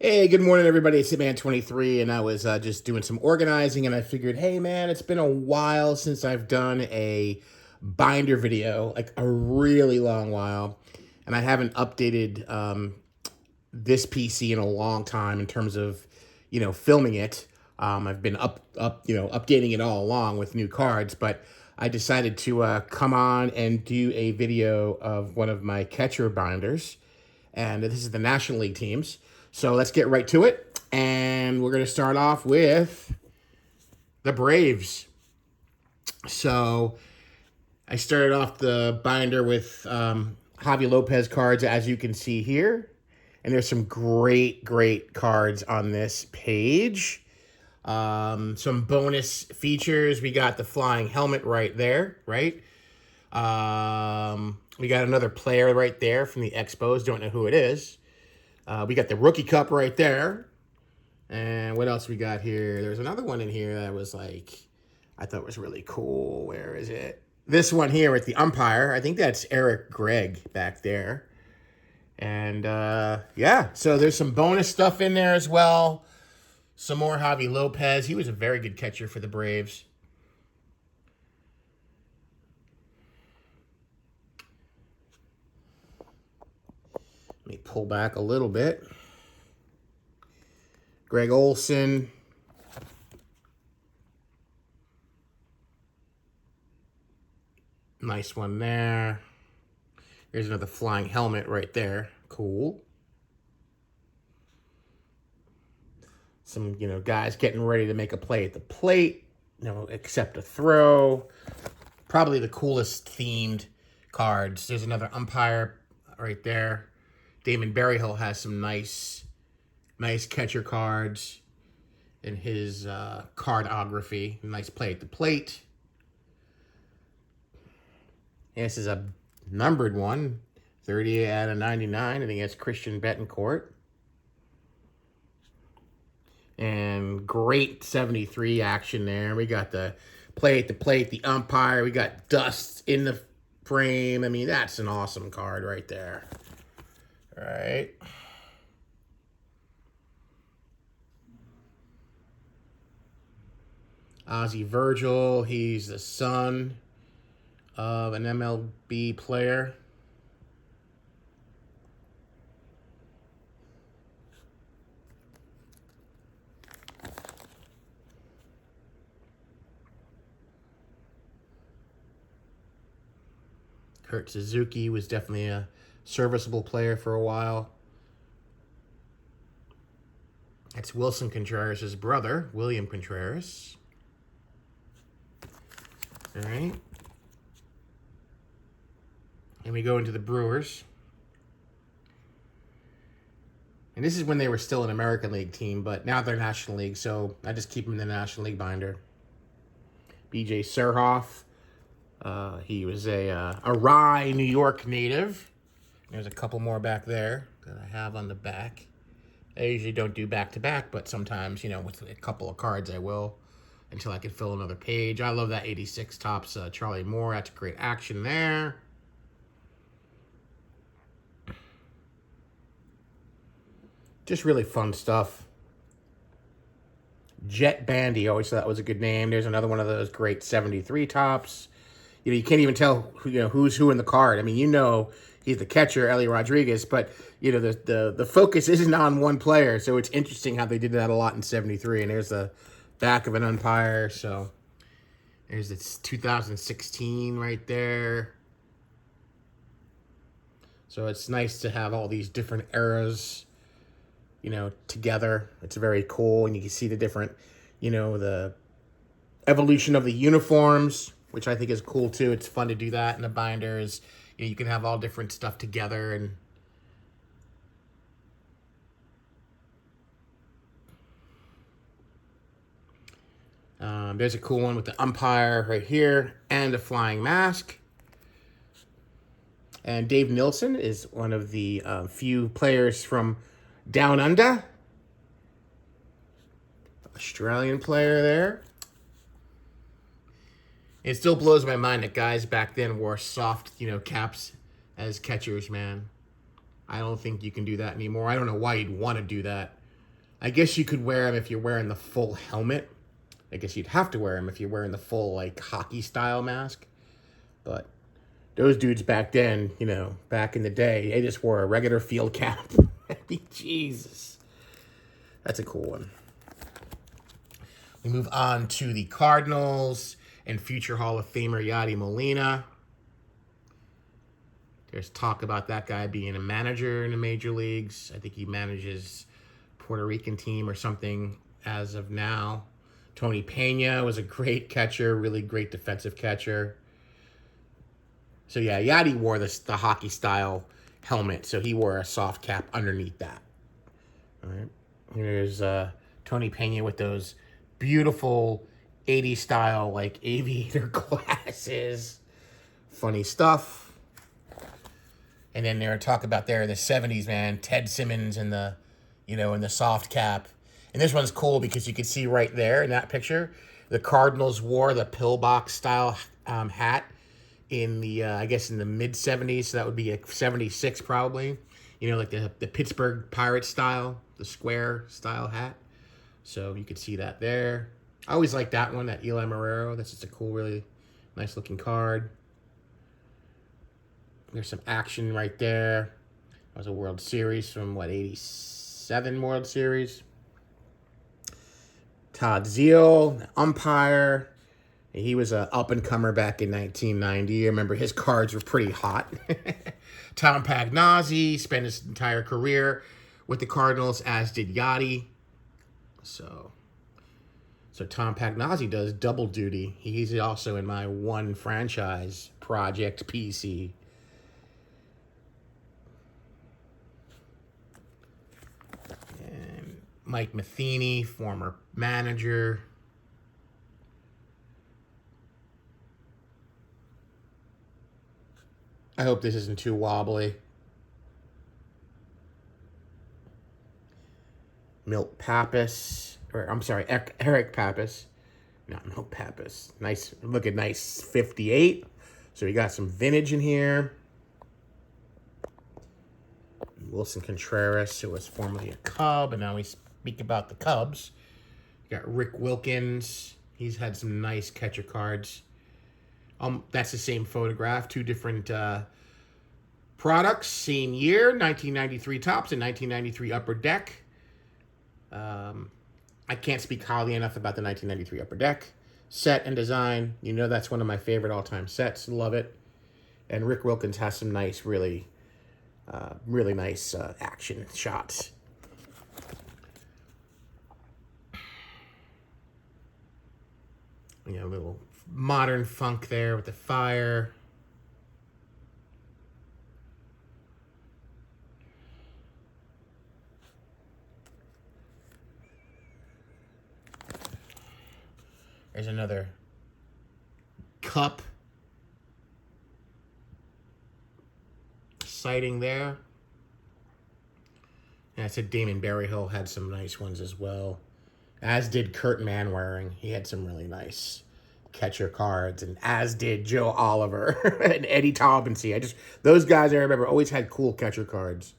Hey, good morning, everybody. It's Hitman23, and I was just doing some organizing, and I figured, hey, man, it's been a while since I've done a binder video, like a really long while, and I haven't updated this PC in a long time in terms of, filming it. I've been updating it all along with new cards, but I decided to come on and do a video of one of my catcher binders, and this is the National League teams. So let's get right to it. And we're going to start off with the Braves. So I started off the binder with Javi Lopez cards, as you can see here. And there's some great cards on this page. Some bonus features. We got the flying helmet right there, right? We got another player right there from the Expos. Don't know who it is. We got the rookie cup right there. And what else we got here? There's another one in here that was like, I thought was really cool. Where is it? This one here with the umpire. I think that's Eric Gregg back there. And yeah, so there's some bonus stuff in there as well. Some more Javi Lopez. He was a very good catcher for the Braves. Let me pull back a little bit. Greg Olson. Nice one there. Here's another flying helmet right there. Cool. Some, guys getting ready to make a play at the plate, accept a throw. Probably the coolest themed cards. There's another umpire right there. Damon Berryhill has some nice catcher cards in his cardography. Nice play at the plate. And this is a numbered one, 30 out of 99. I think that's Christian Betancourt. And great 73 action there. We got the play at the plate, the umpire. We got dust in the frame. I mean, that's an awesome card right there. All right. Ozzie Virgil. He's the son of an MLB player. Kurt Suzuki was definitely a serviceable player for a while. That's Wilson Contreras' brother, William Contreras. All right. And we go into the Brewers. And this is when they were still an American League team, but now they're National League, so I just keep them in the National League binder. B.J. Surhoff. He was a Rye, New York native. There's a couple more back there that I have on the back. I usually don't do back-to-back, but sometimes, with a couple of cards I will until I can fill another page. I love that 86 Topps Charlie Moore. That's great action there. Just really fun stuff. Jet Bandy, always thought that was a good name. There's another one of those great 73 Topps. You can't even tell who's who in the card. I mean, he's the catcher, Ellie Rodriguez, but the focus isn't on one player. So it's interesting how they did that a lot in 73. And there's the back of an umpire. So there's it's 2016 right there. So it's nice to have all these different eras, together. It's very cool, and you can see the different, the evolution of the uniforms, which I think is cool too. It's fun to do that in the binders. You can have all different stuff together. And there's a cool one with the umpire right here and a flying mask. And Dave Nilsson is one of the few players from Down Under. Australian player there. It still blows my mind that guys back then wore soft, caps as catchers, man. I don't think you can do that anymore. I don't know why you'd want to do that. I guess you could wear them if you're wearing the full helmet. I guess you'd have to wear them if you're wearing the full, like, hockey style mask. But those dudes back then, you know, back in the day, they just wore a regular field cap. I mean, Jesus. That's a cool one. We move on to the Cardinals and future Hall of Famer Yadi Molina. There's talk about that guy being a manager in the major leagues. I think he manages Puerto Rican team or something as of now. Tony Pena was a great catcher, really great defensive catcher. So yeah, Yadi wore the hockey style helmet, so he wore a soft cap underneath that. All right. Here's Tony Pena with those beautiful 80s style, like, aviator glasses. Funny stuff. And then there are talk about there in the 70s, man, Ted Simmons in the, you know, in the soft cap. And this one's cool because you can see right there in that picture, the Cardinals wore the pillbox style hat in the, I guess in the mid 70s. So that would be a 76 probably. You know, like the Pittsburgh Pirates style, the square style hat. So you could see that there. I always like that one, that Eli Marrero. That's just a cool, really nice looking card. There's some action right there. That was a World Series from, what, 87 World Series. Todd Zeile, the umpire. He was an up-and-comer back in 1990. I remember his cards were pretty hot. Tom Pagnozzi spent his entire career with the Cardinals, as did Yadi. So Tom Pagnozzi does double duty. He's also in my one franchise project PC. And Mike Matheny, former manager. I hope this isn't too wobbly. Milt Pappas, or I'm sorry, Eric Pappas. Not Milt Pappas. Nice, look at nice 58. So we got some vintage in here. Wilson Contreras, who was formerly a Cub, and now we speak about the Cubs. You got Rick Wilkins. He's had some nice catcher cards. That's the same photograph, two different products, same year, 1993 Topps and 1993 Upper Deck. I can't speak highly enough about the 1993 Upper Deck set and design. You know that's one of my favorite all-time sets. Love it. And Rick Wilkins has some nice, really nice action shots. You know, a little modern funk there with the fire. There's another cup sighting there. And I said Damon Berryhill had some nice ones as well. As did Kurt Manwaring. He had some really nice catcher cards. And as did Joe Oliver and Eddie Taubensee. Those guys I remember always had cool catcher cards.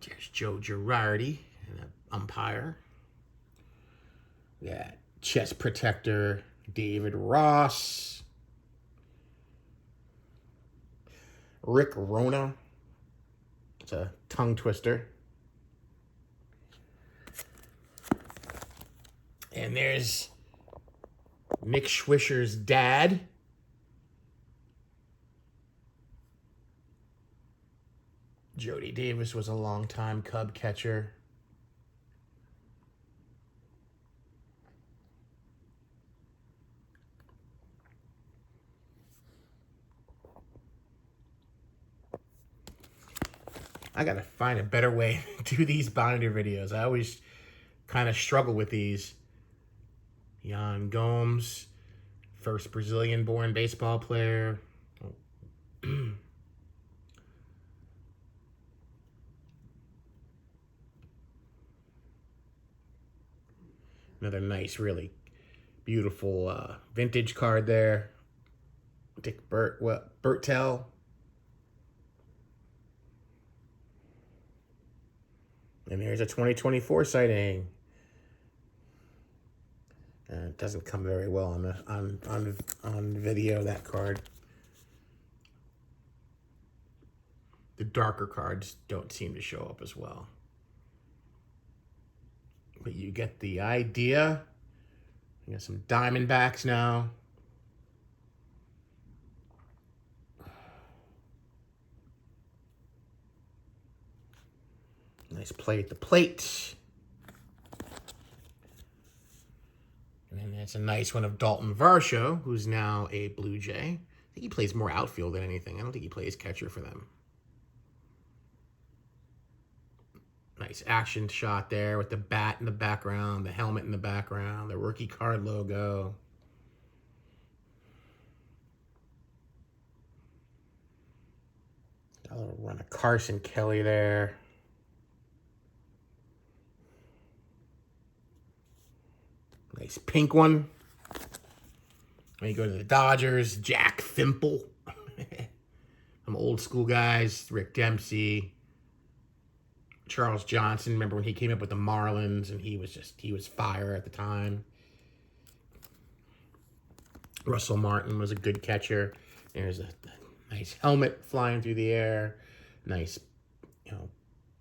There's Joe Girardi, an umpire. Yeah, chest protector David Ross. Rick Rona. It's a tongue twister. And there's Nick Swisher's dad. Jody Davis was a longtime Cub catcher. I gotta find a better way to do these binder videos. I always kind of struggle with these. Yan Gomes, first Brazilian-born baseball player. Another nice, really beautiful vintage card there. Dick Bertel. And there's a 2024 sighting. It doesn't come very well on video, that card. The darker cards don't seem to show up as well. But you get the idea. You got some Diamondbacks now. Nice play at the plate. And then that's a nice one of Dalton Varsho, who's now a Blue Jay. I think he plays more outfield than anything. I don't think he plays catcher for them. Nice action shot there with the bat in the background, the helmet in the background, the rookie card logo. Got a little run of Carson Kelly there. Nice pink one. When you go to the Dodgers, Jack Fimple. Some old school guys, Rick Dempsey, Charles Johnson. Remember when he came up with the Marlins and he was fire at the time. Russell Martin was a good catcher. There's a nice helmet flying through the air. Nice,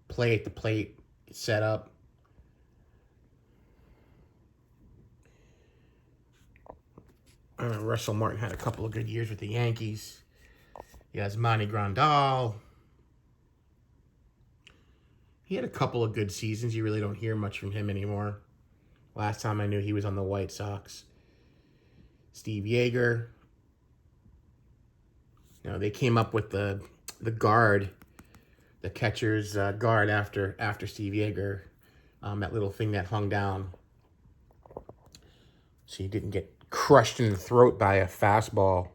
play at the plate set up. Russell Martin had a couple of good years with the Yankees. Yasmani Grandal. He had a couple of good seasons. You really don't hear much from him anymore. Last time I knew, he was on the White Sox. Steve Yeager. They came up with the guard, the catcher's guard after Steve Yeager. That little thing that hung down, so you didn't get crushed in the throat by a fastball.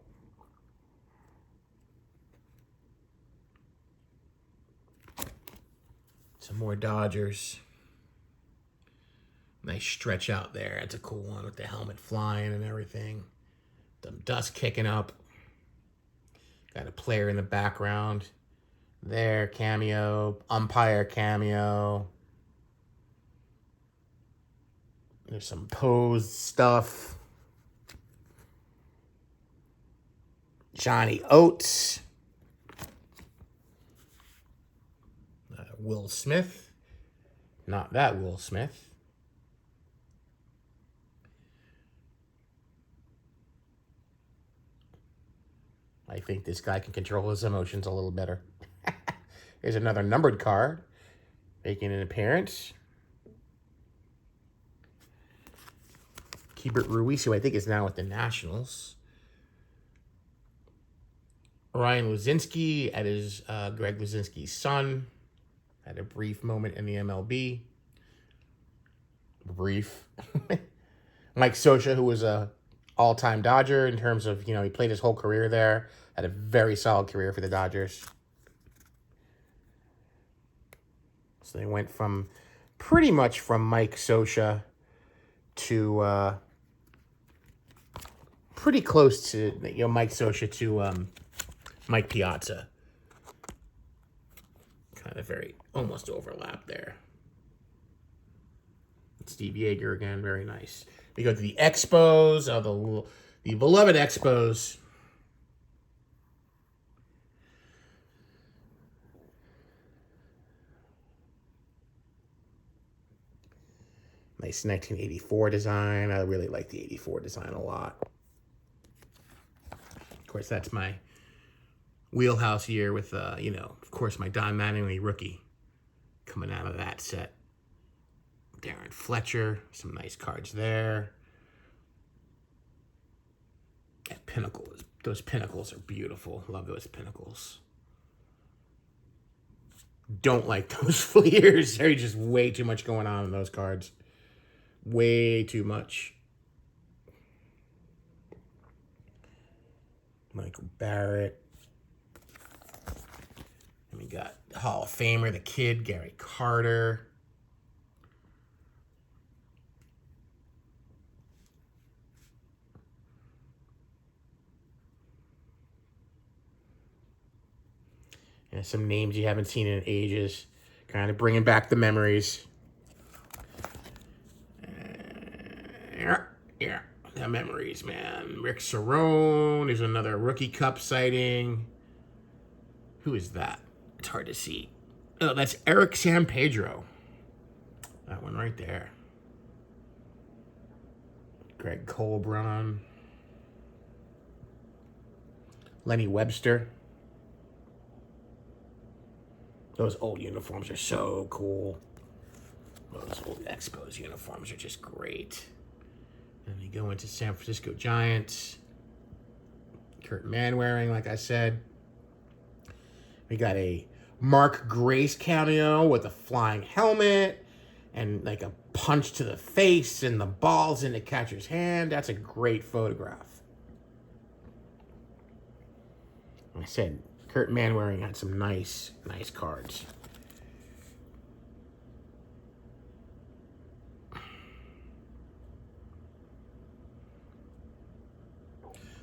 Some more Dodgers. Nice stretch out there. That's a cool one with the helmet flying and everything. Some dust kicking up. Got a player in the background. There, cameo. Umpire cameo. There's some posed stuff. Johnny Oates. Will Smith. Not that Will Smith. I think this guy can control his emotions a little better. Here's another numbered card making an appearance. Keibert Ruiz, who I think is now with the Nationals. Ryan Luzinski at his Greg Luzinski's son. Had a brief moment in the MLB. Brief. Mike Scioscia, who was a all-time Dodger in terms of, he played his whole career there. Had a very solid career for the Dodgers. So they went from pretty much from Mike Scioscia to pretty close to, Mike Scioscia to Mike Piazza. Kind of very, almost overlap there. Steve Yeager again, very nice. We go to the Expos, the beloved Expos. Nice 1984 design. I really like the 84 design a lot. Of course, that's my wheelhouse year with, of course, my Don Mattingly rookie coming out of that set. Darren Fletcher, some nice cards there. That pinnacle, those pinnacles are beautiful. Love those pinnacles. Don't like those fleers. There's just way too much going on in those cards. Way too much. Michael Barrett. And we got Hall of Famer, the kid, Gary Carter. And some names you haven't seen in ages. Kind of bringing back the memories. Yeah, the memories, man. Rick Cerrone is another Rookie Cup sighting. Who is that? It's hard to see. Oh, that's Eric Sampedro. That one right there. Greg Colbron. Lenny Webster. Those old uniforms are so cool. Those old Expos uniforms are just great. And you go into San Francisco Giants. Kurt Manwaring, like I said. We got a Mark Grace cameo with a flying helmet and like a punch to the face and the balls in the catcher's hand. That's a great photograph. Like I said, Kurt Manwaring had some nice cards.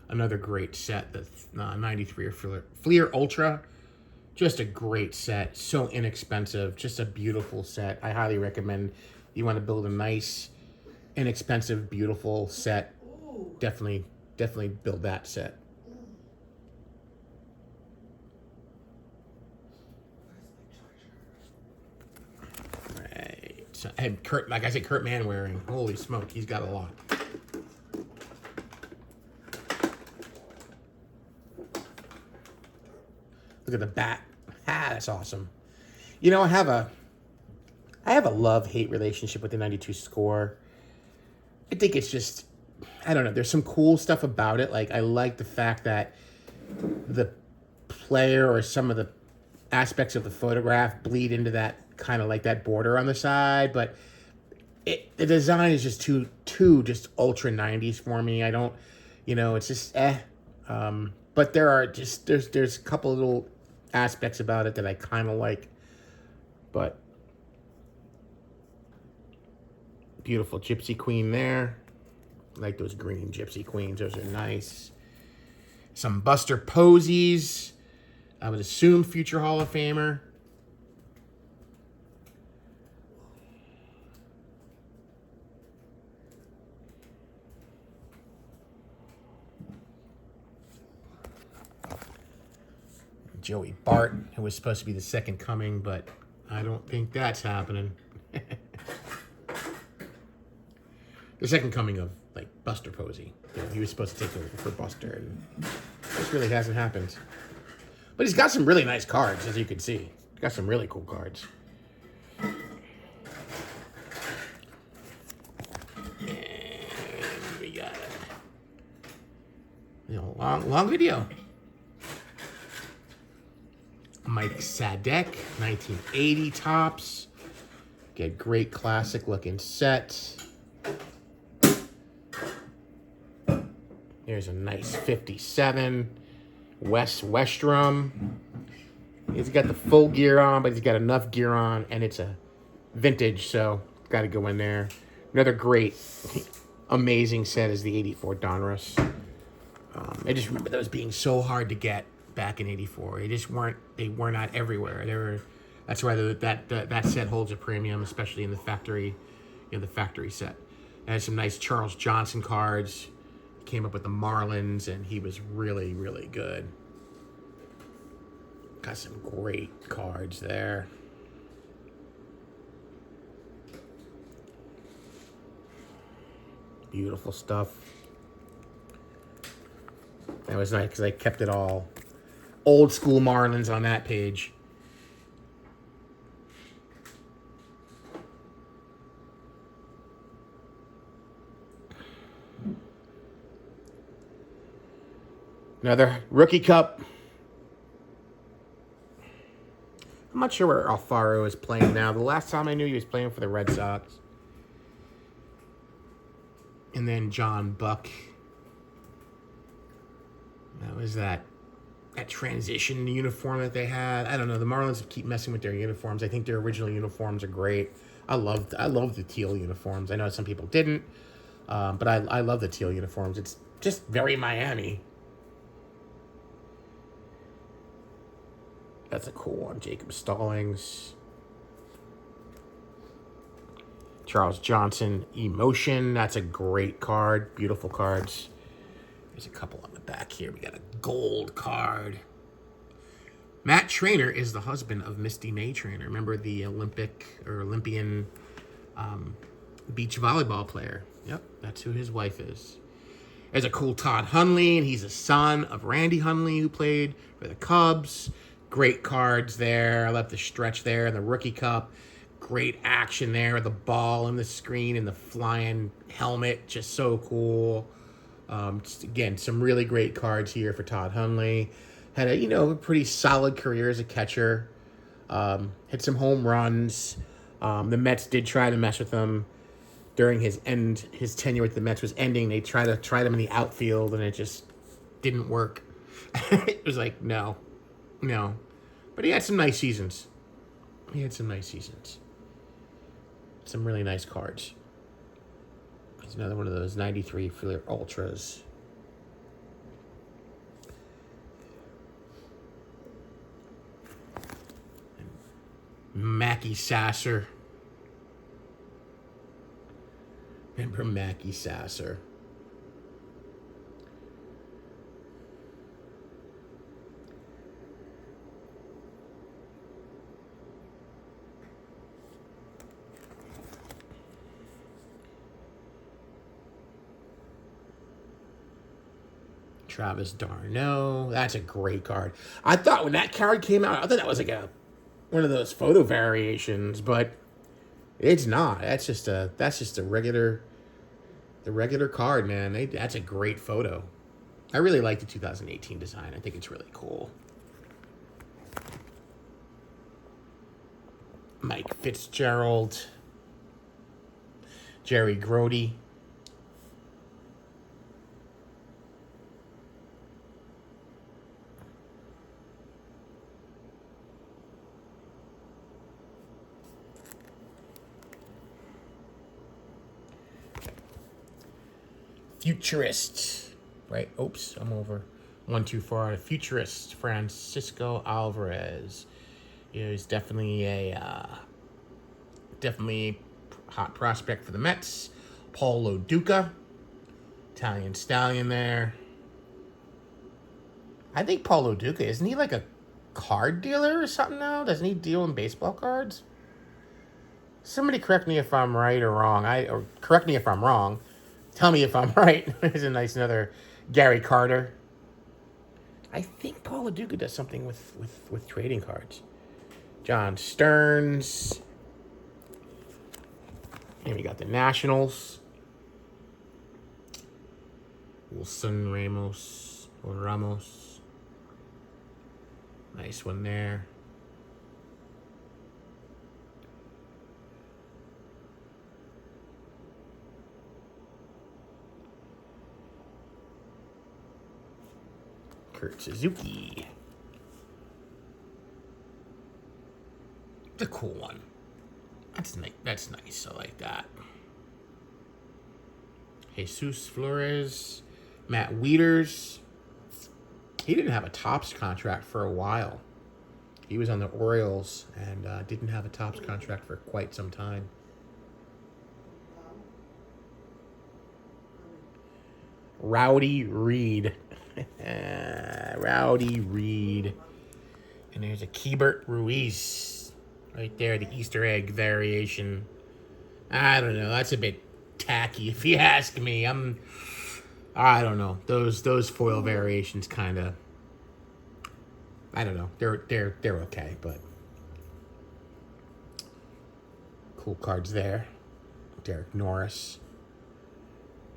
Another great set, the 93 Fleer Ultra. Just a great set, so inexpensive, just a beautiful set. I highly recommend you want to build a nice, inexpensive, beautiful set. Definitely build that set. Right. So, and Kurt, like I said, Kurt Manwaring. Holy smoke, he's got a lot. Look at the bat. Ah, that's awesome. You know, I have a love-hate relationship with the 92 score. I think it's just, I don't know, there's some cool stuff about it. Like, I like the fact that the player or some of the aspects of the photograph bleed into that kind of like that border on the side, but the design is just too just ultra 90s for me. I don't, you know, it's just but there are just there's a couple little aspects about it that I kind of like, but beautiful Gypsy Queen there. I like those green Gypsy Queens. Those are nice. Some Buster Posies. I would assume future Hall of Famer. Joey Bart, who was supposed to be the second coming, but I don't think that's happening. The second coming of, like, Buster Posey. You know, he was supposed to take over for Buster, and this really hasn't happened. But he's got some really nice cards, as you can see. He's got some really cool cards. And we got a long video. Mike Sadek, 1980 tops. Get great classic looking set. There's a nice 57. Wes Westrum. He's got the full gear on, but he's got enough gear on, and it's a vintage, so got to go in there. Another great, amazing set is the 84 Donruss. I just remember those being so hard to get back in '84. They were not everywhere. That's why that set holds a premium, especially in the factory, the factory set. It had some nice Charles Johnson cards. Came up with the Marlins, and he was really, really good. Got some great cards there. Beautiful stuff. That was nice because I kept it all old school Marlins on that page. Another Rookie Cup. I'm not sure where Alfaro is playing now. The last time I knew he was playing for the Red Sox. And then John Buck. That was that transition uniform that they had. I don't know. The Marlins keep messing with their uniforms. I think their original uniforms are great. I love the teal uniforms. I know some people didn't, but I love the teal uniforms. It's just very Miami. That's a cool one. Jacob Stallings. Charles Johnson, Emotion. That's a great card. Beautiful cards. There's a couple on the back here. We got a gold card. Matt Trainer is the husband of Misty May Trainer. Remember the Olympian beach volleyball player? Yep, that's who his wife is. There's a cool Todd Hundley, and he's a son of Randy Hundley, who played for the Cubs. Great cards there. I love the stretch there in the Rookie Cup. Great action there with the ball and the screen and the flying helmet. Just so cool. Again, some really great cards here for Todd Hundley. Had a pretty solid career as a catcher. Hit some home runs. The Mets did try to mess with him during his tenure with the Mets was ending. They tried him in the outfield, and it just didn't work. It was like, no. But he had some nice seasons. Some really nice cards. It's another one of those 93 Fleer Ultras. Mackie Sasser. Remember Mackie Sasser? Travis d'Arnaud. That's a great card. I thought when that card came out, I thought that was like one of those photo variations, but it's not. That's just a regular card, man. That's a great photo. I really like the 2018 design. I think it's really cool. Mike Fitzgerald. Jerry Grody. Futurist, right? Oops, I'm over one too far. Futurist Francisco Alvarez is definitely a hot prospect for the Mets. Paul Lo Duca, Italian Stallion there. I think Paul Lo Duca, isn't he like a card dealer or something now? Doesn't he deal in baseball cards? Somebody correct me if I'm right or wrong. Or correct me if I'm wrong. Tell me if I'm right. There's a nice another Gary Carter. I think Paul Lo Duca does something with trading cards. John Stearns. And we got the Nationals. Wilson Ramos. Nice one there. Kurt Suzuki. It's a cool one. That's nice. I like that. Jesus Flores. Matt Wieters. He didn't have a Topps contract for a while. He was on the Orioles and didn't have a Topps contract for quite some time. Rowdy Reed. Rowdy Reed. And there's a Keibert Ruiz. Right there, the Easter egg variation. I don't know. That's a bit tacky, if you ask me. I don't know. Those foil variations kind of. I don't know. They're okay, but cool cards there. Derek Norris.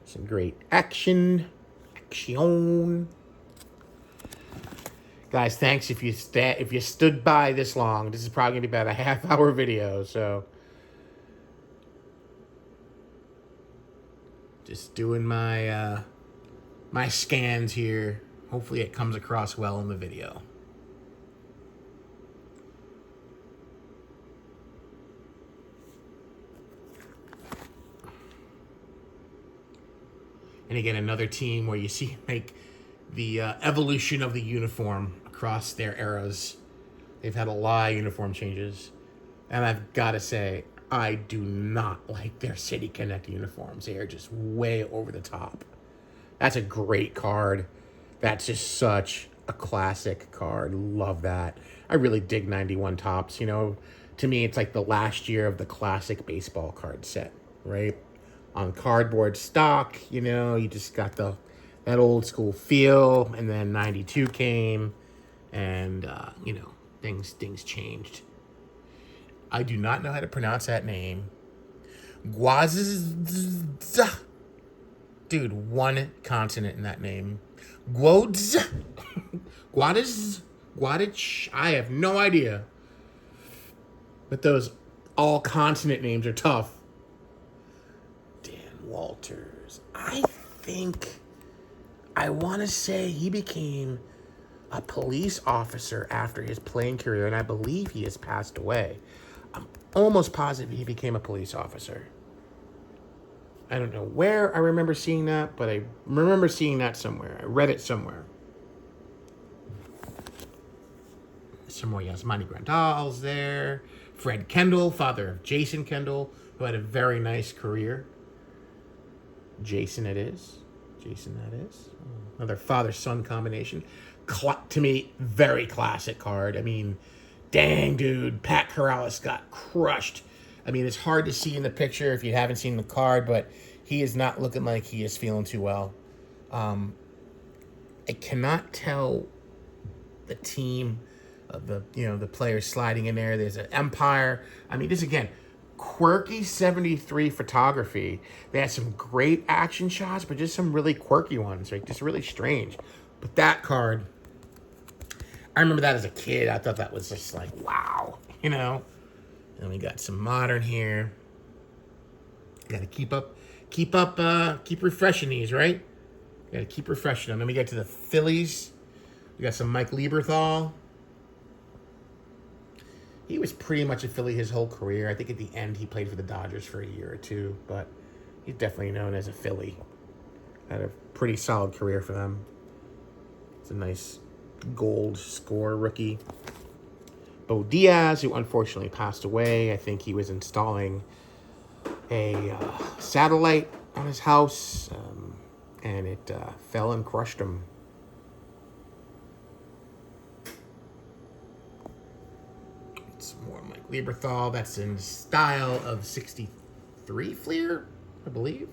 Some great action. Guys, thanks if you stood by this long. This is probably gonna be about a half-hour video, so just doing my my scans here. Hopefully it comes across well in the video. And again, another team where you see like the evolution of the uniform across their eras. They've had a lot of uniform changes. And I've got to say, I do not like their City Connect uniforms. They are just way over the top. That's a great card. That's just such a classic card. Love that. I really dig 91 Tops. You know, to me, it's like the last year of the classic baseball card set, right? On cardboard stock, you know, you just got that old school feel, and then 92 came, and you know, things changed. I do not know how to pronounce that name. Guaz, dude, one consonant in that name. Guodz, Guadiz, Guadich. I have no idea. But those all consonant names are tough. Dan Walters. I want to say he became a police officer after his playing career, and I believe he has passed away. I'm almost positive he became a police officer. I don't know where I remember seeing that, but I remember seeing that somewhere. I read it somewhere. Some more Yasmani Grandal's there. Fred Kendall, father of Jason Kendall, who had a very nice career. Jason it is. Jason that is. Another father-son combination. To me, very classic card. I mean, dang, dude. Pat Corrales got crushed. I mean, it's hard to see in the picture if you haven't seen the card, but he is not looking like he is feeling too well. I cannot tell the team of the players sliding in there. There's an Empire. I mean, this again, quirky 73 photography. They had some great action shots, but just some really quirky ones, like just really strange. But that card, I remember that as a kid. I thought that was just like, wow, you know. And we got some modern here. Got to keep refreshing these, right? Got to keep refreshing them. Then we get to the Phillies. We got some Mike Lieberthal. He was pretty much a Philly his whole career. I think at the end he played for the Dodgers for a year or two, but he's definitely known as a Philly. Had a pretty solid career for them. It's a nice gold score rookie. Bo Diaz, who unfortunately passed away. I think he was installing a satellite on his house, and it fell and crushed him. Some more Mike Lieberthal. That's in style of 63 Fleer, I believe.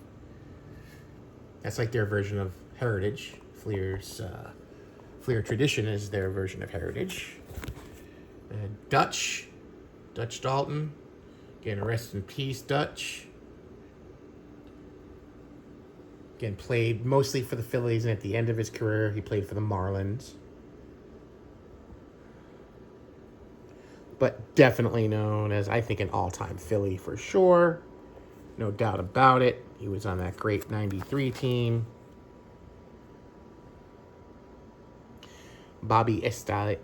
That's like their version of Heritage. Fleer Tradition is their version of Heritage. Dutch Dalton. Again, rest in peace, Dutch. Again, played mostly for the Phillies, and at the end of his career, he played for the Marlins. But definitely known as, I think, an all-time Philly for sure. No doubt about it. He was on that great 93 team. Bobby Estalla.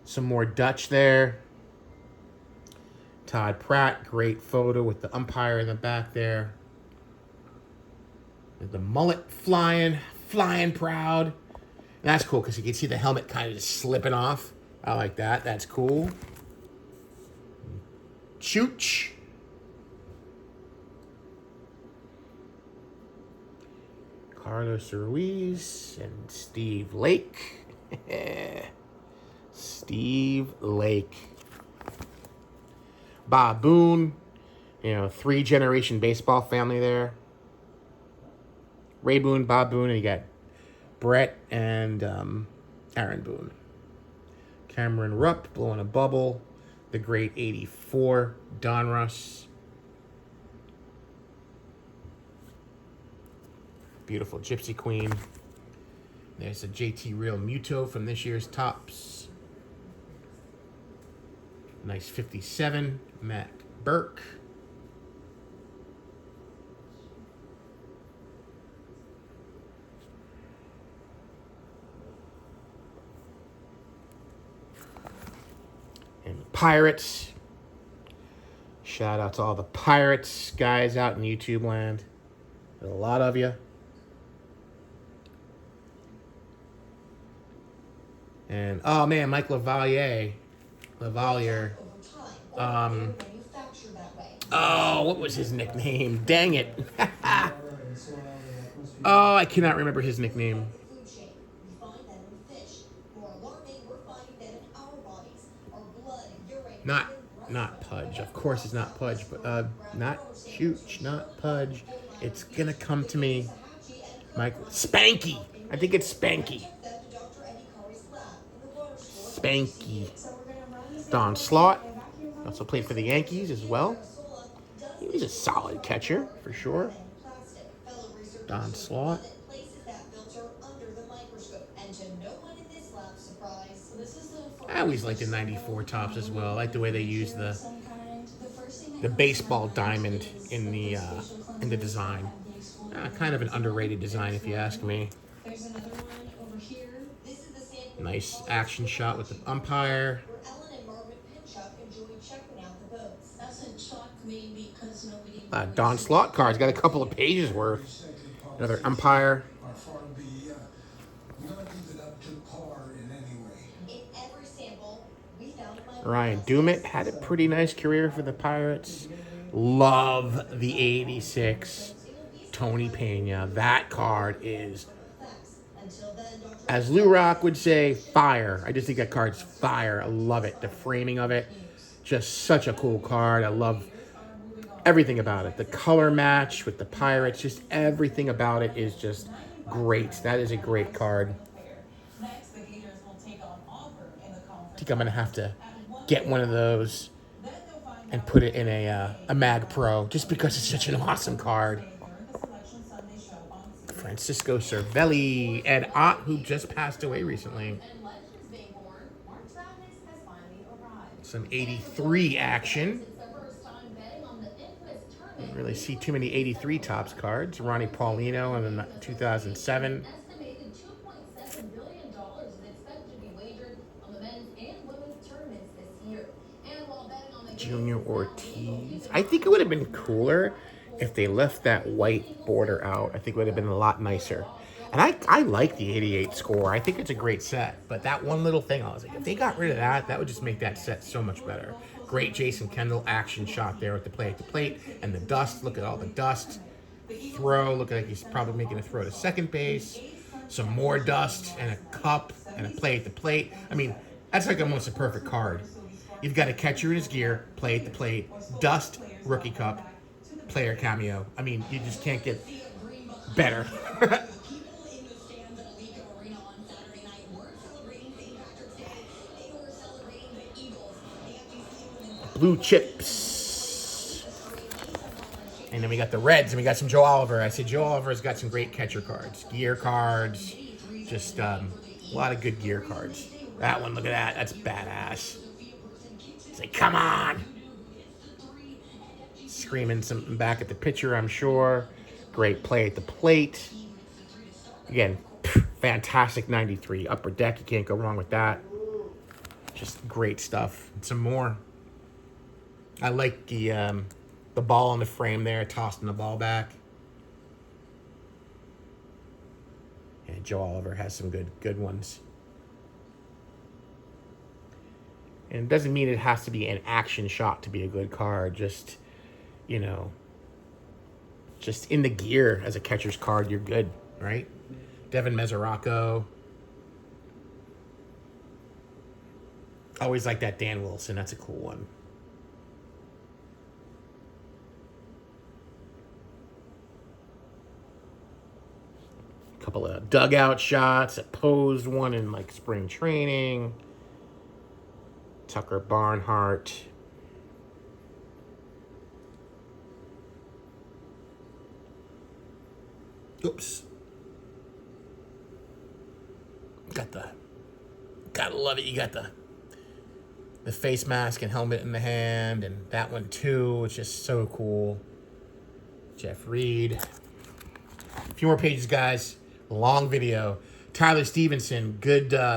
Some more Dutch there. Todd Pratt, great photo with the umpire in the back there. The mullet flying proud. And that's cool because you can see the helmet kind of just slipping off. I like that. That's cool. Chooch. Carlos Ruiz and Steve Lake. Steve Lake. Bob Boone. 3-generation baseball family there. Ray Boone, Bob Boone, and you got Brett and Aaron Boone. Cameron Rupp blowing a bubble. The great 84 Donruss. Beautiful Gypsy Queen. There's a JT Real Muto from this year's Topps. Nice 57, Matt Burke. And Pirates. Shout out to all the Pirates guys out in YouTube land. There's a lot of you. And, oh man, Mike Lavalier. Oh, what was his nickname? Dang it. Oh, I cannot remember his nickname. Not not Pudge. Of course it's not Pudge, but not Chooch, not Pudge. It's gonna come to me. Michael Spanky. I think it's Spanky. Spanky. Don Slaught also played for the Yankees as well. He was a solid catcher for sure. Don Slaught. I always liked the '94 tops as well. I like the way they use the baseball diamond in the design. Kind of an underrated design, if you ask me. Nice action shot with the umpire. Don Slaught card's got a couple of pages worth. Another umpire. Ryan Doumit had a pretty nice career for the Pirates. Love the '86 Tony Pena. That card is, as Lou Rock would say, fire. I just think that card's fire. I love it. The framing of it, just such a cool card. I love everything about it. The color match with the Pirates, just everything about it is just great. That is a great card. I think I'm going to have to get one of those and put it in a Mag Pro just because it's such an awesome card. Francisco Cervelli, Ed Ott, who just passed away recently. Some '83 action. Didn't really see too many '83 tops cards. Ronnie Paulino in the 2007. Junior Ortiz. I think it would have been cooler if they left that white border out. I think it would have been a lot nicer. And I like the '88 score. I think it's a great set. But that one little thing, I was like, if they got rid of that, that would just make that set so much better. Great Jason Kendall action shot there with the play at the plate. And the dust. Look at all the dust. Throw. Look like he's probably making a throw to second base. Some more dust and a cup and a play at the plate. I mean, that's like almost a perfect card. You've got a catcher in his gear, play at the plate, dust, rookie cup, player cameo. I mean, you just can't get better. Blue chips. And then we got the Reds, and we got some Joe Oliver. I said Joe Oliver's got some great catcher cards, gear cards, just a lot of good gear cards. That one, look at that. That's badass. Say, come on. Screaming something back at the pitcher, I'm sure. Great play at the plate. Again, fantastic '93. Upper deck, you can't go wrong with that. Just great stuff. And some more. I like the ball on the frame there, tossing the ball back. And Joe Oliver has some good ones. And it doesn't mean it has to be an action shot to be a good card. Just, you know, just in the gear as a catcher's card, you're good, right? Devin Mesoraco. Always like that Dan Wilson. That's a cool one. A couple of dugout shots. A posed one in like spring training. Tucker Barnhart. Oops. Gotta love it. You got the face mask and helmet in the hand, and that one too. It's just so cool. Jeff Reed. A few more pages, guys. Long video. Tyler Stevenson.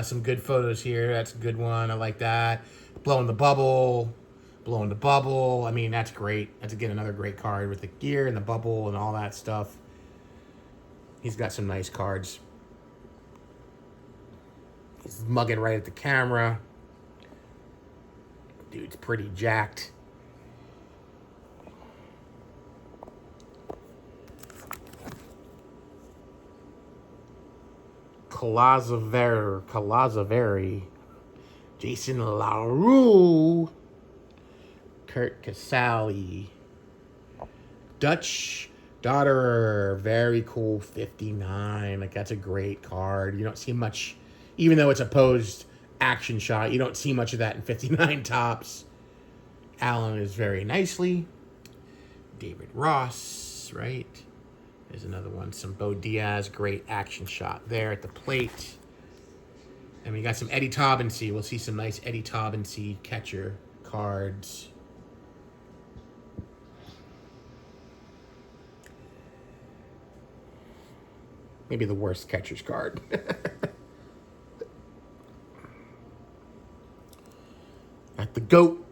Some good photos here. That's a good one. I like that. Blowing the bubble. I mean, that's great. That's, again, another great card with the gear and the bubble and all that stuff. He's got some nice cards. He's mugging right at the camera. Dude's pretty jacked. Calazaveri, Jason LaRue, Kurt Casale, Dutch Daughter, very cool, 59. Like, that's a great card. You don't see much, even though it's a posed action shot, you don't see much of that in 59 tops. Allen is very nicely. David Ross, right? There's another one. Some Bo Diaz, great action shot there at the plate. And we got some Eddie Taubensee. We'll see some nice Eddie Taubensee catcher cards. Maybe the worst catcher's card. At the GOAT,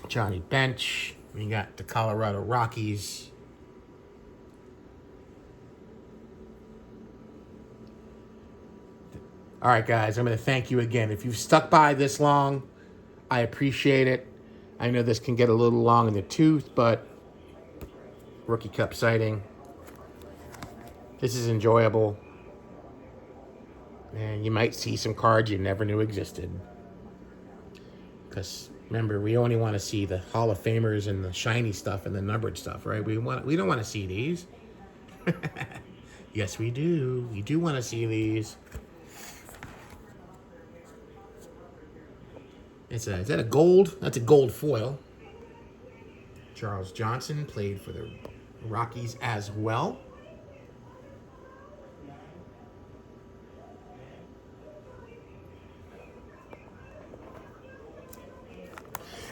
Johnny Bench. We got the Colorado Rockies. All right, guys, I'm going to thank you again. If you've stuck by this long, I appreciate it. I know this can get a little long in the tooth, but Rookie Cup sighting. This is enjoyable. And you might see some cards you never knew existed. Because remember, we only want to see the Hall of Famers and the shiny stuff and the numbered stuff, right? We don't want to see these. Yes, we do. We do want to see these. Is that a gold? That's a gold foil. Charles Johnson played for the Rockies as well.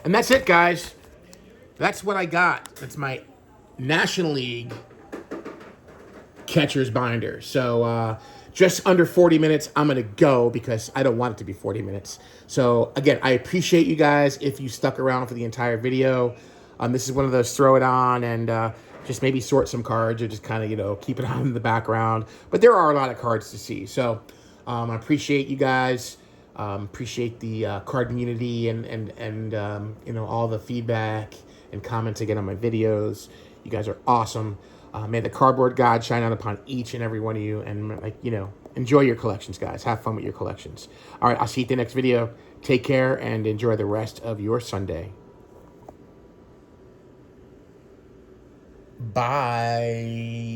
And that's it, guys. That's what I got. That's my National League catcher's binder. So just under 40 minutes, I'm going to go because I don't want it to be 40 minutes. So again, I appreciate you guys if you stuck around for the entire video. This is one of those throw it on and just maybe sort some cards or just kind of, keep it on in the background. But there are a lot of cards to see. So I appreciate you guys. Appreciate the card community and all the feedback and comments I get on my videos. You guys are awesome. May the cardboard god shine out upon each and every one of you. And, enjoy your collections, guys. Have fun with your collections. All right, I'll see you at the next video. Take care and enjoy the rest of your Sunday. Bye.